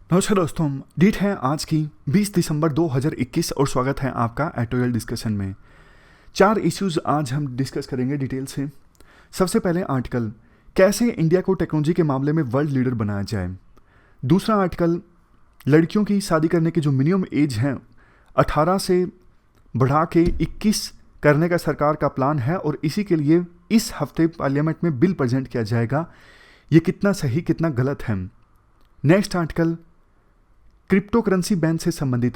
नमस्कार दोस्तों, डेट है आज की 20 दिसंबर 2021 और स्वागत है आपका एटोरियल डिस्कशन में। 4 इश्यूज आज हम डिस्कस करेंगे डिटेल से। सबसे पहले आर्टिकल, कैसे इंडिया को टेक्नोलॉजी के मामले में वर्ल्ड लीडर बनाया जाए। दूसरा आर्टिकल, लड़कियों की शादी करने की जो मिनिमम एज है 18 से बढ़ा के 21 करने का सरकार का प्लान है और इसी के लिए इस हफ्ते पार्लियामेंट में बिल प्रेजेंट किया जाएगा। ये कितना सही कितना गलत है। Next article, crypto currency ban से संबंधित।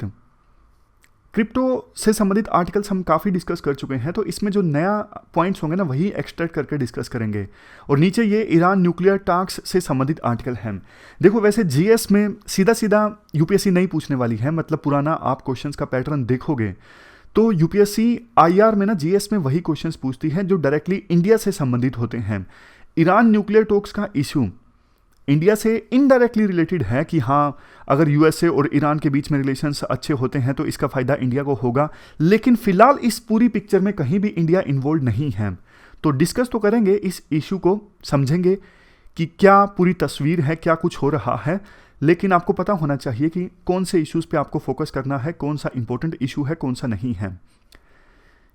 क्रिप्टो से संबंधित आर्टिकल्स हम काफ़ी डिस्कस कर चुके हैं, तो इसमें जो नया पॉइंट्स होंगे ना वही एक्सट्रैक्ट करके डिस्कस करेंगे। और नीचे ये ईरान न्यूक्लियर टॉक्स से संबंधित आर्टिकल है। देखो, वैसे जीएस में सीधा सीधा यूपीएससी नहीं पूछने वाली है, मतलब पुराना आप क्वेश्चंस का पैटर्न देखोगे तो यूपीएससी आईआर में ना जीएस में वही क्वेश्चंस पूछती है जो डायरेक्टली इंडिया से संबंधित होते हैं। ईरान न्यूक्लियर टॉक्स का इशू इंडिया से इनडायरेक्टली रिलेटेड है कि हाँ, अगर यूएसए और ईरान के बीच में रिलेशंस अच्छे होते हैं तो इसका फ़ायदा इंडिया को होगा, लेकिन फिलहाल इस पूरी पिक्चर में कहीं भी इंडिया इन्वॉल्व नहीं है। तो डिस्कस तो करेंगे, इस इशू को समझेंगे कि क्या पूरी तस्वीर है, क्या कुछ हो रहा है, लेकिन आपको पता होना चाहिए कि कौन से इश्यूज़ पे आपको फोकस करना है, कौन सा इंपॉर्टेंट इशू है, कौन सा नहीं है।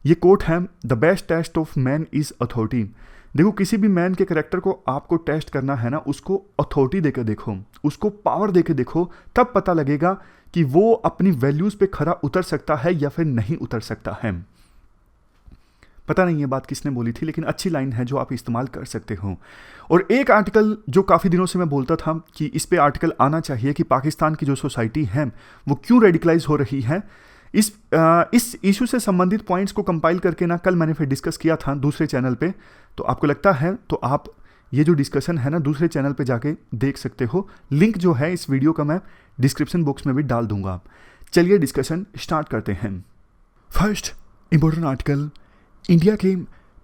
ये कोट है, the best test of man is authority. देखो, किसी भी मैन के कैरेक्टर को आपको टेस्ट करना है ना, उसको अथॉरिटी देकर देखो, उसको पावर देकर देखो, तब पता लगेगा कि वो अपनी वैल्यूज़ पे खरा उतर सकता है या फिर नहीं उतर सकता है। पता नहीं ये बात किसने बोली थी, लेकिन अच्छी लाइन है जो आप इस्तेमाल कर सकते हो। और एक आर्टिकल जो काफ़ी दिनों से मैं बोलता था कि इस पे आर्टिकल आना चाहिए कि पाकिस्तान की जो सोसाइटी है वो क्यों रेडिकलाइज हो रही है। इस इशू से संबंधित पॉइंट्स को कंपाइल करके ना कल मैंने फिर डिस्कस किया था दूसरे चैनल पे, तो आपको लगता है तो आप ये जो डिस्कशन है ना दूसरे चैनल पे जाके देख सकते हो। लिंक जो है इस वीडियो का मैं डिस्क्रिप्शन बॉक्स में भी डाल दूंगा। चलिए डिस्कशन स्टार्ट करते हैं। फर्स्ट इंपॉर्टेंट आर्टिकल इंडिया के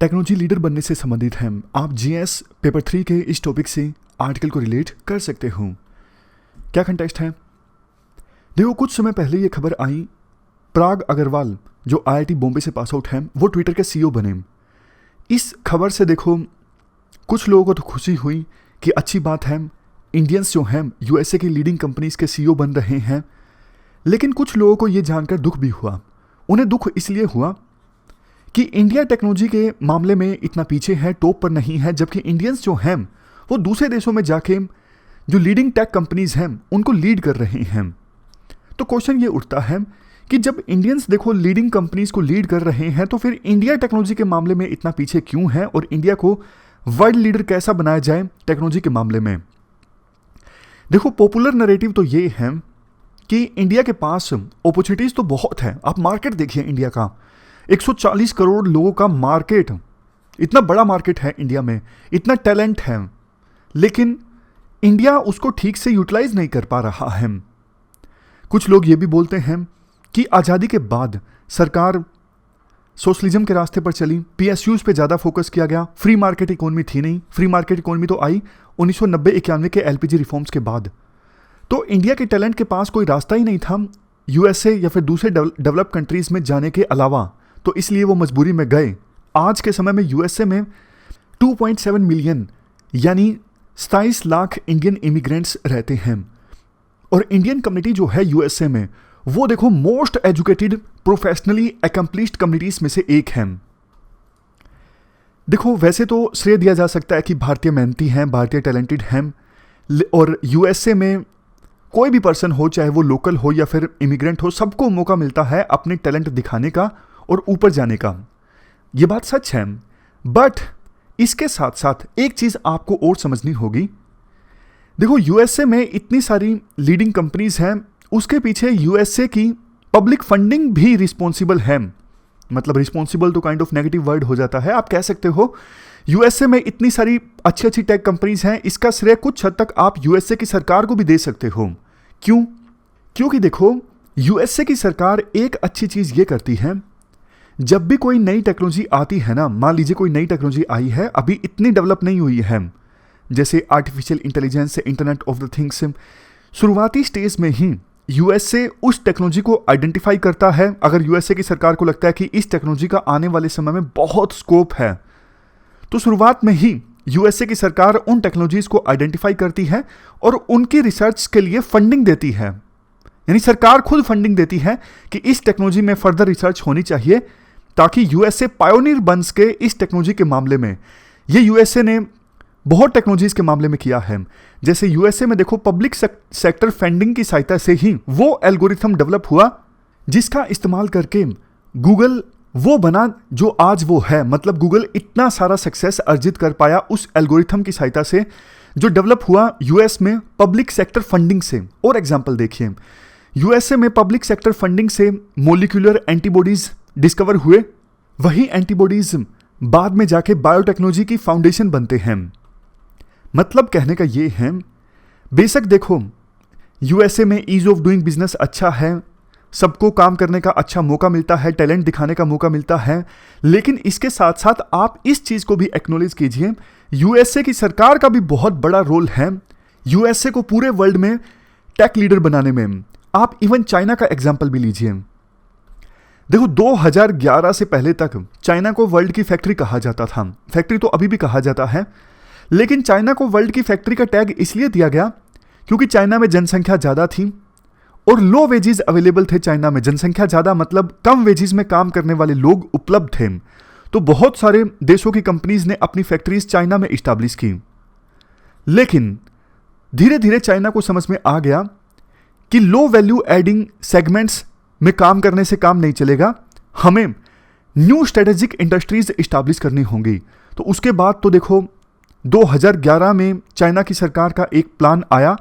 टेक्नोलॉजी लीडर बनने से संबंधित है। आप जीएस पेपर 3 के इस टॉपिक से आर्टिकल को रिलेट कर सकते हो। क्या कंटेक्स्ट है, देखो, कुछ समय पहले ये खबर आई, पराग अग्रवाल जो आईआईटी बॉम्बे से पास आउट हैं वो ट्विटर के सीईओ बने। इस खबर से देखो कुछ लोगों को तो खुशी हुई कि अच्छी बात है, इंडियंस जो हैं यूएसए की लीडिंग कंपनीज के सीईओ बन रहे हैं, लेकिन कुछ लोगों को ये जानकर दुख भी हुआ। उन्हें दुख इसलिए हुआ कि इंडिया टेक्नोलॉजी के मामले में इतना पीछे है, टॉप पर नहीं है, जबकि इंडियंस जो हैं वो दूसरे देशों में जाके जो लीडिंग टेक कंपनीज हैं उनको लीड कर रहे हैं। तो क्वेश्चन ये उठता है कि जब इंडियंस देखो लीडिंग कंपनीज को लीड कर रहे हैं तो फिर इंडिया टेक्नोलॉजी के मामले में इतना पीछे क्यों है, और इंडिया को वर्ल्ड लीडर कैसा बनाया जाए टेक्नोलॉजी के मामले में। देखो, पॉपुलर नैरेटिव तो ये है कि इंडिया के पास अपॉर्चुनिटीज तो बहुत है। आप मार्केट देखिए इंडिया का, 140 करोड़ लोगों का मार्केट, इतना बड़ा मार्केट है इंडिया में, इतना टैलेंट है, लेकिन इंडिया उसको ठीक से यूटिलाइज नहीं कर पा रहा है। कुछ लोग ये भी बोलते हैं कि आज़ादी के बाद सरकार सोशलिज्म के रास्ते पर चली, पीएसयूज पे ज़्यादा फोकस किया गया, फ्री मार्केट इकोनॉमी थी नहीं। फ्री मार्केट इकोनॉमी तो आई 1990-91 के एलपीजी रिफॉर्म्स के बाद। तो इंडिया के टैलेंट के पास कोई रास्ता ही नहीं था यूएसए या फिर दूसरे डेवलप कंट्रीज में जाने के अलावा, तो इसलिए वो मजबूरी में गए। आज के समय में यूएसए में 2.7 मिलियन यानी 27 लाख इंडियन इमिग्रेंट्स रहते हैं, और इंडियन कम्युनिटी जो है यूएसए में वो देखो most educated professionally accomplished communities में से एक है। देखो, वैसे तो श्रेय दिया जा सकता है कि भारतीय मेहनती हैं, भारतीय टैलेंटेड हैं, और यूएसए में कोई भी पर्सन हो, चाहे वो लोकल हो या फिर इमिग्रेंट हो, सबको मौका मिलता है अपने टैलेंट दिखाने का और ऊपर जाने का। ये बात सच है, बट इसके साथ साथ एक चीज़ आपको और समझनी होगी। देखो, यूएसए में इतनी सारी लीडिंग कंपनीज हैं, उसके पीछे यूएसए की पब्लिक फंडिंग भी रिस्पॉन्सिबल है। मतलब रिस्पॉन्सिबल तो काइंड ऑफ नेगेटिव वर्ड हो जाता है, आप कह सकते हो यूएसए में इतनी सारी अच्छी अच्छी टेक कंपनीज हैं, इसका श्रेय कुछ हद तक आप यूएसए की सरकार को भी दे सकते हो। क्यों? क्योंकि देखो, यूएसए की सरकार एक अच्छी चीज़ ये करती है, जब भी कोई नई टेक्नोलॉजी आती है ना, मान लीजिए कोई नई टेक्नोलॉजी आई है, अभी इतनी डेवलप नहीं हुई है, जैसे artificial intelligence, internet of the things, शुरुआती स्टेज में ही यूएसए उस टेक्नोलॉजी को आइडेंटिफाई करता है। अगर यूएसए की सरकार को लगता है कि इस टेक्नोलॉजी का आने वाले समय में बहुत स्कोप है, तो शुरुआत में ही यूएसए की सरकार उन टेक्नोलॉजीज को आइडेंटिफाई करती है और उनकी रिसर्च के लिए फंडिंग देती है। यानी सरकार खुद फंडिंग देती है कि इस टेक्नोलॉजी में फर्दर रिसर्च होनी चाहिए ताकि यूएसए पायोनियर बन सके इस टेक्नोलॉजी के मामले में। ये यूएसए ने बहुत टेक्नोलॉजीज के मामले में किया है। जैसे यूएसए में देखो पब्लिक सेक्टर फंडिंग की सहायता से ही वो एल्गोरिथम डेवलप हुआ जिसका इस्तेमाल करके गूगल वो बना जो आज वो है। मतलब गूगल इतना सारा सक्सेस अर्जित कर पाया उस एल्गोरिथम की सहायता से जो डेवलप हुआ यूएस में पब्लिक सेक्टर फंडिंग से। और एग्जांपल देखिए, यूएसए में पब्लिक सेक्टर फंडिंग से मॉलिक्यूलर एंटीबॉडीज डिस्कवर हुए। वही एंटीबॉडीज बाद में जाके बायोटेक्नोलॉजी की फाउंडेशन बनते हैं। मतलब कहने का ये है, बेशक देखो यूएसए में ईज ऑफ डूइंग बिजनेस अच्छा है, सबको काम करने का अच्छा मौका मिलता है, टैलेंट दिखाने का मौका मिलता है, लेकिन इसके साथ साथ आप इस चीज को भी एक्नॉलेज कीजिए, यूएसए की सरकार का भी बहुत बड़ा रोल है यूएसए को पूरे वर्ल्ड में टेक लीडर बनाने में। आप इवन चाइना का एग्जांपल भी लीजिए। देखो 2011 से पहले तक चाइना को वर्ल्ड की फैक्ट्री कहा जाता था। फैक्ट्री तो अभी भी कहा जाता है, लेकिन चाइना को वर्ल्ड की फैक्ट्री का टैग इसलिए दिया गया क्योंकि चाइना में जनसंख्या ज़्यादा थी और लो वेजेस अवेलेबल थे। चाइना में जनसंख्या ज़्यादा मतलब कम वेजेस में काम करने वाले लोग उपलब्ध थे। तो बहुत सारे देशों की कंपनीज ने अपनी फैक्ट्रीज चाइना में इस्टेब्लिश की। लेकिन धीरे धीरे चाइना को समझ में आ गया कि लो वैल्यू एडिंग सेगमेंट्स में काम करने से काम नहीं चलेगा, हमें न्यू स्ट्रेटेजिक इंडस्ट्रीज इस्टेब्लिश करनी होंगी। तो उसके बाद तो देखो 2011 में चाइना की सरकार का एक प्लान आया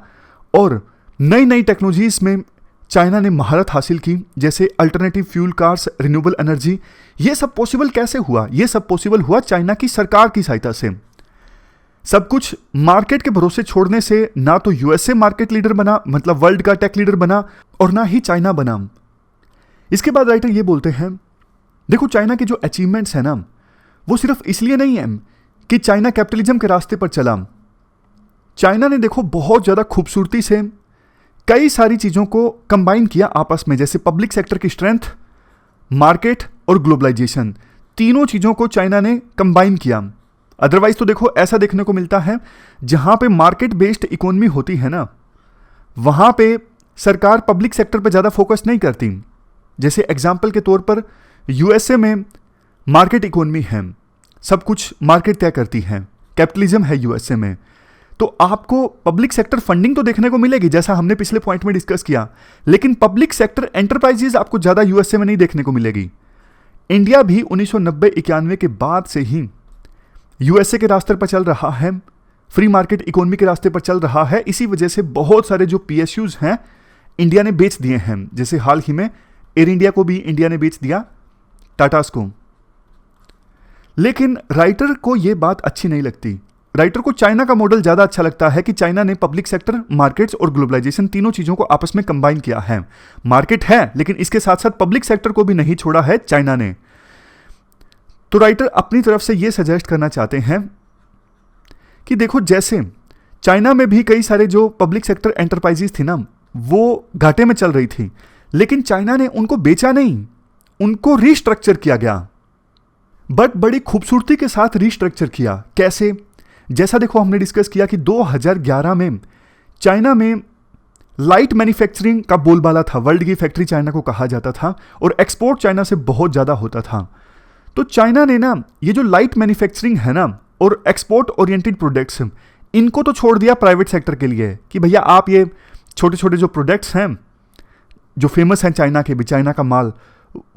और नई नई टेक्नोलॉजीज में चाइना ने महारत हासिल की, जैसे alternative fuel cars, renewable energy. ये सब पॉसिबल कैसे हुआ? ये सब पॉसिबल हुआ चाइना की सरकार की सहायता से। सब कुछ मार्केट के भरोसे छोड़ने से ना तो यूएसए मार्केट लीडर बना, मतलब वर्ल्ड का टेक लीडर बना, और ना ही चाइना बना। इसके बाद राइटर ये बोलते हैं, देखो चाइना के जो अचीवमेंट्स हैं ना, वो सिर्फ इसलिए नहीं है कि चाइना कैपिटलिज्म के रास्ते पर चला। चाइना ने देखो बहुत ज़्यादा खूबसूरती से कई सारी चीज़ों को कंबाइन किया आपस में, जैसे पब्लिक सेक्टर की स्ट्रेंथ, मार्केट और ग्लोबलाइजेशन। तीनों चीज़ों को चाइना ने कंबाइन किया। अदरवाइज तो देखो ऐसा देखने को मिलता है जहां पे मार्केट बेस्ड इकोनॉमी होती है ना, वहां पे सरकार पब्लिक सेक्टर पर ज़्यादा फोकस नहीं करती। जैसे एग्जाम्पल के तौर पर यूएसए में मार्केट इकोनॉमी है, सब कुछ मार्केट तय करती है, कैपिटलिज्म है यूएसए में। तो आपको पब्लिक सेक्टर फंडिंग तो देखने को मिलेगी जैसा हमने पिछले पॉइंट में डिस्कस किया, लेकिन पब्लिक सेक्टर एंटरप्राइजेज आपको ज़्यादा यूएसए में नहीं देखने को मिलेगी। इंडिया भी 1990-91 के बाद से ही यूएसए के रास्ते पर चल रहा है, फ्री मार्केट इकोनॉमी के रास्ते पर चल रहा है। इसी वजह से बहुत सारे जो पीएसयूज हैं इंडिया ने बेच दिए हैं। जैसे हाल ही में एयर इंडिया को भी इंडिया ने बेच दिया टाटास को। लेकिन राइटर को यह बात अच्छी नहीं लगती। राइटर को चाइना का मॉडल ज़्यादा अच्छा लगता है कि चाइना ने पब्लिक सेक्टर, मार्केट्स और ग्लोबलाइजेशन तीनों चीज़ों को आपस में कंबाइन किया है। मार्केट है लेकिन इसके साथ साथ पब्लिक सेक्टर को भी नहीं छोड़ा है चाइना ने। तो राइटर अपनी तरफ से ये सजेस्ट करना चाहते हैं कि देखो जैसे चाइना में भी कई सारे जो पब्लिक सेक्टर एंटरप्राइजेज थी ना, वो घाटे में चल रही थी, लेकिन चाइना ने उनको बेचा नहीं, उनको रीस्ट्रक्चर किया गया। बट बड़ी खूबसूरती के साथ रीस्ट्रक्चर किया। कैसे? जैसा देखो हमने डिस्कस किया कि 2011 में चाइना में लाइट मैन्युफैक्चरिंग का बोलबाला था, वर्ल्ड की फैक्ट्री चाइना को कहा जाता था और एक्सपोर्ट चाइना से बहुत ज़्यादा होता था। तो चाइना ने ना ये जो लाइट मैन्युफैक्चरिंग है ना और एक्सपोर्ट ओरिएंटेड प्रोडक्ट्स, इनको तो छोड़ दिया प्राइवेट सेक्टर के लिए कि भैया आप ये छोटे छोटे जो प्रोडक्ट्स हैं जो फेमस हैं चाइना के भी, चाइना का माल,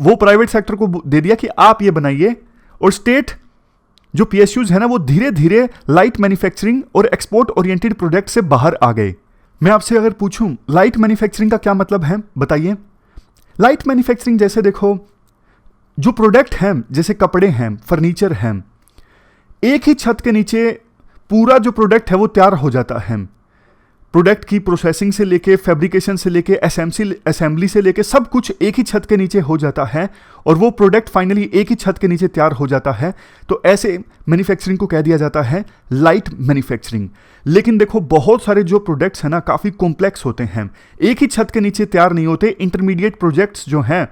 वो प्राइवेट सेक्टर को दे दिया कि आप ये बनाइए। और स्टेट जो पीएसयूज है ना, वो धीरे धीरे लाइट मैन्युफैक्चरिंग और एक्सपोर्ट ओरिएंटेड प्रोडक्ट से बाहर आ गए। मैं आपसे अगर पूछूं लाइट मैन्युफैक्चरिंग का क्या मतलब है, बताइए। लाइट मैन्युफैक्चरिंग जैसे देखो जो प्रोडक्ट हैं, जैसे कपड़े हैं, फर्नीचर हैं, एक ही छत के नीचे पूरा जो प्रोडक्ट है वो तैयार हो जाता है। प्रोडक्ट की प्रोसेसिंग से लेके, फैब्रिकेशन से लेके, असेंबली से लेके सब कुछ एक ही छत के नीचे हो जाता है और वो प्रोडक्ट फाइनली एक ही छत के नीचे तैयार हो जाता है। तो ऐसे मैन्युफैक्चरिंग को कह दिया जाता है लाइट मैन्युफैक्चरिंग। लेकिन देखो बहुत सारे जो प्रोडक्ट्स हैं ना काफ़ी कॉम्प्लेक्स होते हैं, एक ही छत के नीचे तैयार नहीं होते। इंटरमीडिएट प्रोजेक्ट्स जो हैं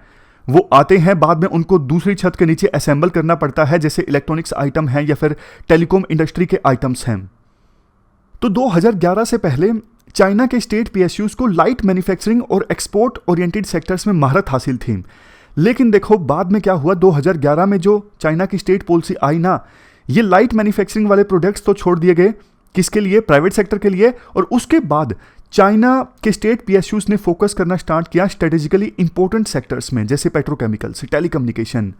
वो आते हैं, बाद में उनको दूसरी छत के नीचे असेंबल करना पड़ता है, जैसे इलेक्ट्रॉनिक्स आइटम हैं या फिर टेलीकॉम इंडस्ट्री के आइटम्स हैं। तो 2011 से पहले चाइना के स्टेट पीएसयूज को लाइट मैन्युफैक्चरिंग और एक्सपोर्ट ओरिएंटेड सेक्टर्स में महारत हासिल थी। लेकिन देखो बाद में क्या हुआ, 2011 में जो चाइना की स्टेट पॉलिसी आई ना, ये लाइट मैन्युफैक्चरिंग वाले प्रोडक्ट्स तो छोड़ दिए गए, किसके लिए? प्राइवेट सेक्टर के लिए। और उसके बाद चाइना के स्टेट पीएसयूज ने फोकस करना स्टार्ट किया स्ट्रेटेजिकली इंपॉर्टेंट सेक्टर्स में, जैसे पेट्रोकेमिकल्स, टेलीकम्युनिकेशन,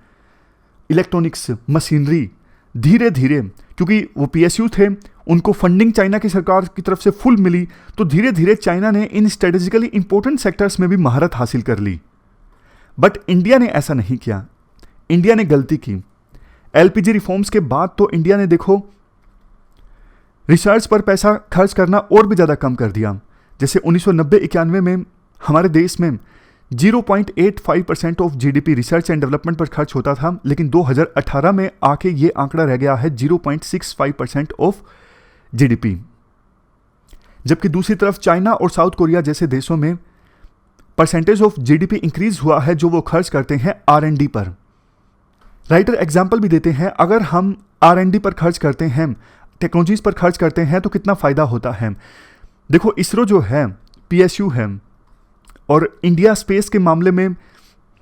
इलेक्ट्रॉनिक्स, मशीनरी। धीरे धीरे क्योंकि वो पीएसयू थे, उनको फंडिंग चाइना की सरकार की तरफ से फुल मिली, तो धीरे धीरे चाइना ने इन स्ट्रेटेजिकली इंपॉर्टेंट सेक्टर्स में भी महारत हासिल कर ली। बट इंडिया ने ऐसा नहीं किया, इंडिया ने गलती की। एलपीजी रिफॉर्म्स के बाद तो इंडिया ने देखो रिसर्च पर पैसा खर्च करना और भी ज़्यादा कम कर दिया। जैसे 1990-91 में हमारे देश में 0.85% of GDP research and development पर खर्च होता था, लेकिन 2018 में आके ये आंकड़ा रह गया है 0.65% ऑफ जीडीपी। जबकि दूसरी तरफ चाइना और साउथ कोरिया जैसे देशों में परसेंटेज ऑफ जीडीपी इंक्रीज हुआ है जो वो खर्च करते हैं आर&डी पर। राइटर एग्जाम्पल भी देते हैं, अगर हम आर&डी पर खर्च करते हैं, टेक्नोलॉजीज पर खर्च करते हैं, तो कितना फायदा होता है। देखो इसरो जो है पीएसयू है, और इंडिया स्पेस के मामले में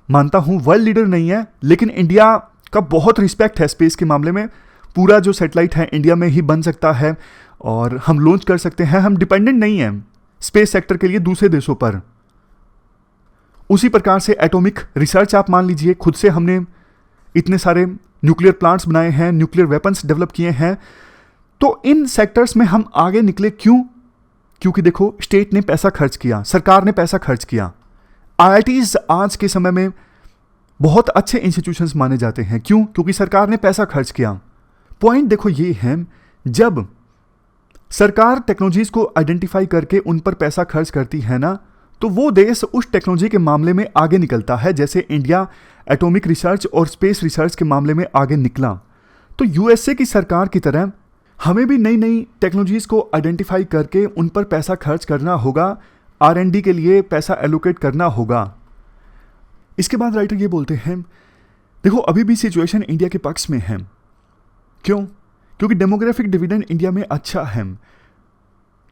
मानता हूं वर्ल्ड लीडर नहीं है, लेकिन इंडिया का बहुत रिस्पेक्ट है स्पेस के मामले में। पूरा जो सैटेलाइट है इंडिया में ही बन सकता है और हम लॉन्च कर सकते हैं, हम डिपेंडेंट नहीं हैं स्पेस सेक्टर के लिए दूसरे देशों पर। उसी प्रकार से एटॉमिक रिसर्च आप मान लीजिए, खुद से हमने इतने सारे न्यूक्लियर प्लांट्स बनाए हैं, न्यूक्लियर वेपन्स डेवलप किए हैं। तो इन सेक्टर्स में हम आगे निकले क्यों? क्योंकि देखो स्टेट ने पैसा खर्च किया, सरकार ने पैसा खर्च किया। आईआईटीज आज के समय में बहुत अच्छे इंस्टीट्यूशंस माने जाते हैं, क्यों? क्योंकि सरकार ने पैसा खर्च किया। पॉइंट देखो ये है, जब सरकार टेक्नोलॉजीज को आइडेंटिफाई करके उन पर पैसा खर्च करती है ना, तो वो देश उस टेक्नोलॉजी के मामले में आगे निकलता है। जैसे इंडिया एटॉमिक रिसर्च और स्पेस रिसर्च के मामले में आगे निकला, तो यूएसए की सरकार की तरह हमें भी नई नई टेक्नोलॉजीज को आइडेंटिफाई करके उन पर पैसा खर्च करना होगा, आर&डी के लिए पैसा एलोकेट करना होगा। इसके बाद राइटर ये बोलते हैं, देखो अभी भी सिचुएशन इंडिया के पक्ष में है। क्यों? क्योंकि डेमोग्राफिक डिविडेंड इंडिया में अच्छा है।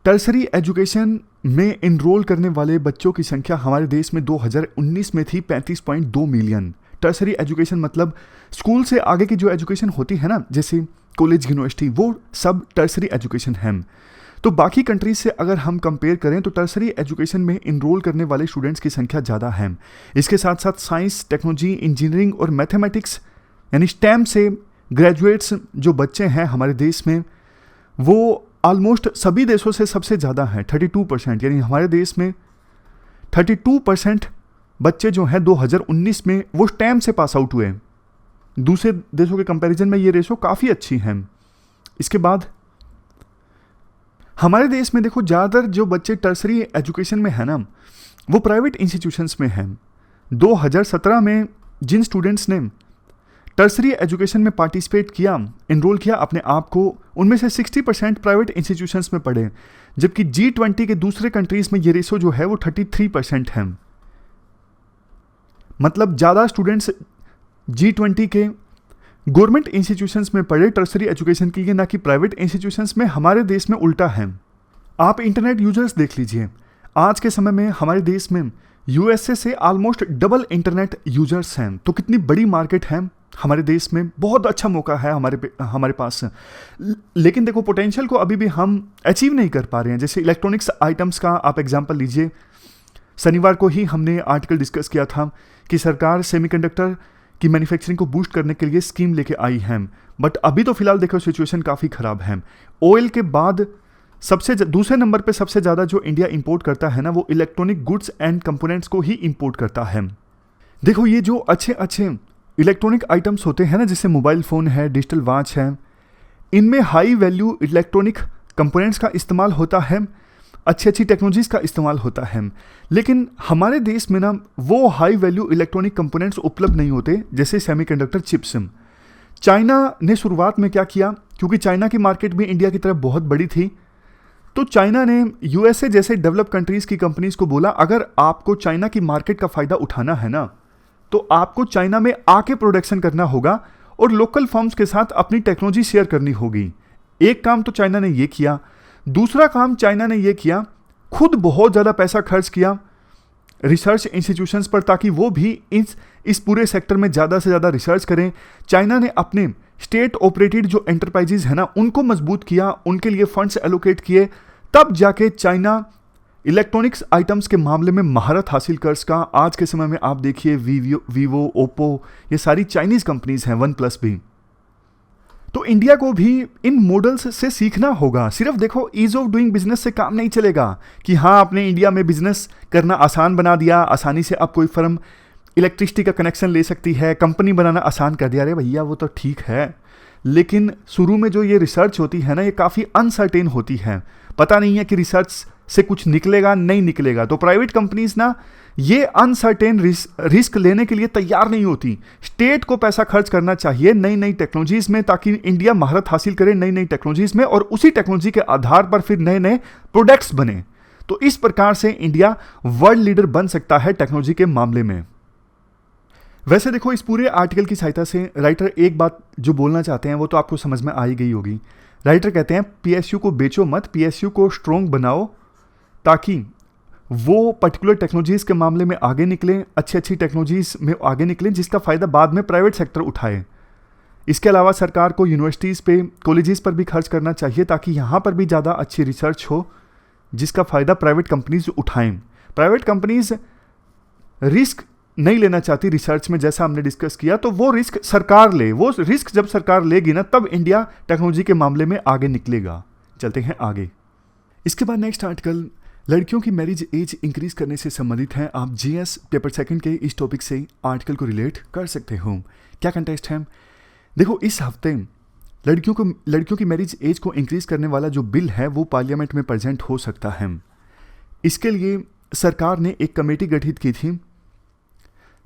टर्सरी एजुकेशन में इनरोल करने वाले बच्चों की संख्या हमारे देश में 2019 में थी 35.2 मिलियन। टर्सरी एजुकेशन मतलब स्कूल से आगे की जो एजुकेशन होती है ना, जैसे कॉलेज, यूनिवर्सिटी, वो सब टर्सरी एजुकेशन है। तो बाकी कंट्रीज से अगर हम कंपेयर करें तो टर्सरी एजुकेशन में इनरोल करने वाले स्टूडेंट्स की संख्या ज़्यादा है। इसके साथ साथ साइंस, टेक्नोलॉजी, इंजीनियरिंग और मैथमेटिक्स यानी स्टेम से ग्रेजुएट्स जो बच्चे हैं हमारे देश में, वो ऑलमोस्ट सभी देशों से सबसे ज़्यादा है, 32%। यानी हमारे देश में 32% बच्चे जो हैं 2019 में वो स्टेम से पास आउट हुए। दूसरे देशों के कंपैरिजन में ये रेशो काफ़ी अच्छी है। इसके बाद हमारे देश में देखो ज़्यादातर जो बच्चे टर्सरी एजुकेशन में है ना, वो प्राइवेट इंस्टीट्यूशंस में हैं। 2017 में जिन स्टूडेंट्स ने टर्सरी एजुकेशन में पार्टिसिपेट किया, इनरोल किया अपने आप को, उनमें से 60% प्राइवेट इंस्टीट्यूशंस में पढ़े, जबकि G20 के दूसरे कंट्रीज में ये रेशो जो है वो 33% है। मतलब ज़्यादा स्टूडेंट्स G20 के गवर्नमेंट इंस्टीट्यूशंस में पढ़े टर्सरी एजुकेशन के लिए, ना कि प्राइवेट इंस्टीट्यूशंस में। हमारे देश में उल्टा है। आप इंटरनेट यूजर्स देख लीजिए, आज के समय में हमारे देश में यूएसए से ऑलमोस्ट डबल इंटरनेट यूजर्स हैं। तो कितनी बड़ी मार्केट है हमारे देश में, बहुत अच्छा मौका है हमारे पास। लेकिन देखो पोटेंशियल को अभी भी हम अचीव नहीं कर पा रहे हैं। जैसे इलेक्ट्रॉनिक्स आइटम्स का आप एग्जांपल लीजिए, शनिवार को ही हमने आर्टिकल डिस्कस किया था कि सरकार सेमीकंडक्टर की मैन्युफैक्चरिंग को बूस्ट करने के लिए स्कीम लेके आई है। बट अभी तो फिलहाल देखो सिचुएशन काफ़ी ख़राब है। ऑयल के बाद दूसरे नंबर पे सबसे ज़्यादा जो इंडिया इंपोर्ट करता है ना, वो इलेक्ट्रॉनिक गुड्स एंड कंपोनेंट्स को ही इंपोर्ट करता है। देखो ये जो अच्छे अच्छे इलेक्ट्रॉनिक आइटम्स होते हैं ना, जैसे मोबाइल फ़ोन है, डिजिटल वॉच है, इनमें हाई वैल्यू इलेक्ट्रॉनिक कंपोनेंट्स का इस्तेमाल होता है, अच्छी अच्छी टेक्नोलॉजीज का इस्तेमाल होता है। लेकिन हमारे देश में ना वो हाई वैल्यू इलेक्ट्रॉनिक कंपोनेंट्स उपलब्ध नहीं होते, जैसे सेमीकंडक्टर चिप्स। चाइना ने शुरुआत में क्या किया, क्योंकि चाइना की मार्केट भी इंडिया की तरफ बहुत बड़ी थी, तो चाइना ने यूएसए जैसे डेवलप कंट्रीज़ की कंपनीज़ को बोला, अगर आपको चाइना की मार्केट का फ़ायदा उठाना है ना, तो आपको चाइना में आके प्रोडक्शन करना होगा और लोकल फर्म्स के साथ अपनी टेक्नोलॉजी शेयर करनी होगी। एक काम तो चाइना ने ये किया। दूसरा काम चाइना ने ये किया, खुद बहुत ज़्यादा पैसा खर्च किया रिसर्च इंस्टीट्यूशंस पर, ताकि वो भी इस पूरे सेक्टर में ज़्यादा से ज़्यादा रिसर्च करें। चाइना ने अपने स्टेट ऑपरेटेड जो एंटरप्राइजेज है ना, उनको मजबूत किया, उनके लिए फंड्स एलोकेट किए, तब जाके चाइना इलेक्ट्रॉनिक्स आइटम्स के मामले में महारत हासिल कर सका। आज के समय में आप देखिए वीवो, ओप्पो, ये सारी चाइनीज कंपनीज हैं, वन प्लस भी। तो इंडिया को भी इन मॉडल्स से सीखना होगा। सिर्फ देखो ईज ऑफ डूइंग बिजनेस से काम नहीं चलेगा कि हाँ आपने इंडिया में बिजनेस करना आसान बना दिया, आसानी से अब कोई फर्म इलेक्ट्रिसिटी का कनेक्शन ले सकती है, कंपनी बनाना आसान कर दिया। अरे भैया वो तो ठीक है, लेकिन शुरू में जो ये रिसर्च होती है ना, ये काफ़ी अनसर्टेन होती है। पता नहीं है कि रिसर्च से कुछ निकलेगा नहीं निकलेगा। तो प्राइवेट कंपनीज ना ये अनसर्टेन रिस्क लेने के लिए तैयार नहीं होती। स्टेट को पैसा खर्च करना चाहिए नई नई टेक्नोलॉजीज में, ताकि इंडिया महारत हासिल करे नई नई टेक्नोलॉजीज में और उसी टेक्नोलॉजी के आधार पर फिर नए नए प्रोडक्ट्स बने। तो इस प्रकार से इंडिया वर्ल्ड लीडर बन सकता है टेक्नोलॉजी के मामले में। वैसे देखो इस पूरे आर्टिकल की सहायता से राइटर एक बात जो बोलना चाहते हैं वो तो आपको समझ में आ ही गई होगी। राइटर कहते हैं पीएसयू को बेचो मत, पीएसयू को स्ट्रॉन्ग बनाओ, ताकि वो पर्टिकुलर टेक्नोलॉजीज के मामले में आगे निकलें, अच्छी टेक्नोलॉजीज में आगे निकलें, जिसका फ़ायदा बाद में प्राइवेट सेक्टर उठाए। इसके अलावा सरकार को यूनिवर्सिटीज़ पे, कॉलेजेस पर भी खर्च करना चाहिए, ताकि यहाँ पर भी ज़्यादा अच्छी रिसर्च हो, जिसका फ़ायदा प्राइवेट कंपनीज उठाएं। प्राइवेट कंपनीज रिस्क नहीं लेना चाहती रिसर्च में, जैसा हमने डिस्कस किया, तो वो रिस्क सरकार ले। वो रिस्क जब सरकार लेगी ना, तब इंडिया टेक्नोलॉजी के मामले में आगे निकलेगा। चलते हैं आगे। इसके बाद नेक्स्ट आर्टिकल लड़कियों की मैरिज एज इंक्रीज करने से संबंधित है। आप जीएस पेपर सेकंड के इस टॉपिक से आर्टिकल को रिलेट कर सकते हो। क्या कंटेक्स्ट है? देखो इस हफ्ते लड़कियों की मैरिज एज को इंक्रीज करने वाला जो बिल है वो पार्लियामेंट में प्रेजेंट हो सकता है। इसके लिए सरकार ने एक कमेटी गठित की थी।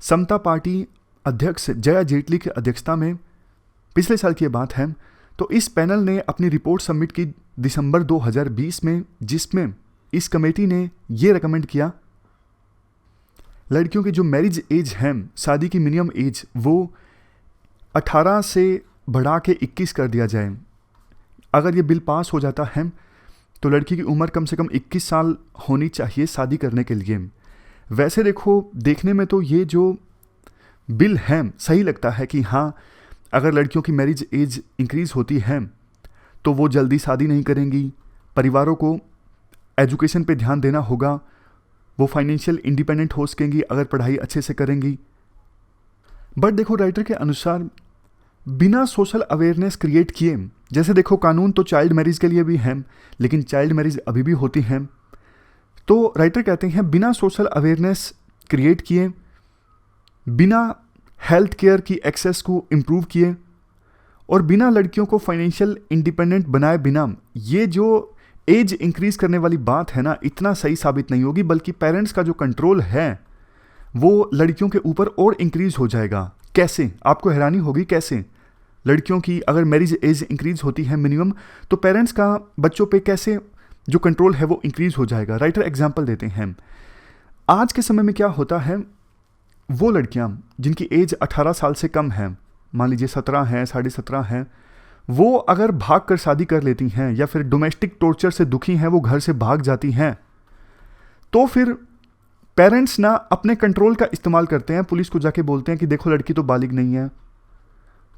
समता पार्टी अध्यक्ष जया जेटली की अध्यक्षता में, पिछले साल की बात है। तो इस पैनल ने अपनी रिपोर्ट सबमिट की दिसंबर 2020 में, जिसमें इस कमेटी ने ये रेकमेंड किया लड़कियों की जो मैरिज एज है, शादी की मिनिमम एज, वो 18 से बढ़ा के 21 कर दिया जाए। अगर ये बिल पास हो जाता है तो लड़की की उम्र कम से कम 21 साल होनी चाहिए शादी करने के लिए। वैसे देखो देखने में तो ये जो बिल है सही लगता है कि हाँ, अगर लड़कियों की मैरिज एज इंक्रीज होती है तो वो जल्दी शादी नहीं करेंगी, परिवारों को एजुकेशन पे ध्यान देना होगा, वो फाइनेंशियल इंडिपेंडेंट हो सकेंगी अगर पढ़ाई अच्छे से करेंगी। बट देखो राइटर के अनुसार बिना सोशल अवेयरनेस क्रिएट किए, जैसे देखो कानून तो चाइल्ड मैरिज के लिए भी है, लेकिन चाइल्ड मैरिज अभी भी होती है। तो राइटर कहते हैं बिना सोशल अवेयरनेस क्रिएट किए, बिना हेल्थ केयर की एक्सेस को इम्प्रूव किए और बिना लड़कियों को फाइनेंशियल इंडिपेंडेंट बनाए बिना ये जो एज इंक्रीज करने वाली बात है ना, इतना सही साबित नहीं होगी, बल्कि पेरेंट्स का जो कंट्रोल है वो लड़कियों के ऊपर और इंक्रीज हो जाएगा। कैसे? आपको हैरानी होगी कैसे। लड़कियों की अगर मैरिज एज इंक्रीज होती है मिनिमम, तो पेरेंट्स का बच्चों पे कैसे जो कंट्रोल है वो इंक्रीज हो जाएगा। राइटर एग्जाम्पल देते हैं। आज के समय में क्या होता है, वो लड़कियां जिनकी एज 18 साल से कम है, मान लीजिए 17 है, 17.5 है, वो अगर भाग कर शादी कर लेती हैं या फिर डोमेस्टिक टॉर्चर से दुखी हैं, वो घर से भाग जाती हैं, तो फिर पेरेंट्स ना अपने कंट्रोल का इस्तेमाल करते हैं, पुलिस को जाके बोलते हैं कि देखो लड़की तो बालिग नहीं है।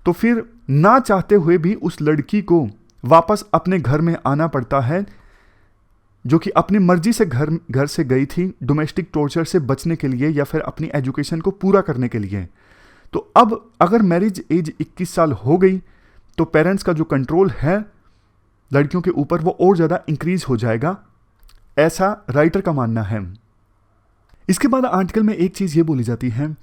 तो फिर ना चाहते हुए भी उस लड़की को वापस अपने घर में आना पड़ता है, जो कि अपनी मर्जी से घर से गई थी डोमेस्टिक टॉर्चर से बचने के लिए या फिर अपनी एजुकेशन को पूरा करने के लिए। तो अब अगर मैरिज एज 21 साल हो गई तो पेरेंट्स का जो कंट्रोल है लड़कियों के ऊपर वो और ज़्यादा इंक्रीज हो जाएगा, ऐसा राइटर का मानना है। इसके बाद आर्टिकल में एक चीज़ ये बोली जाती है,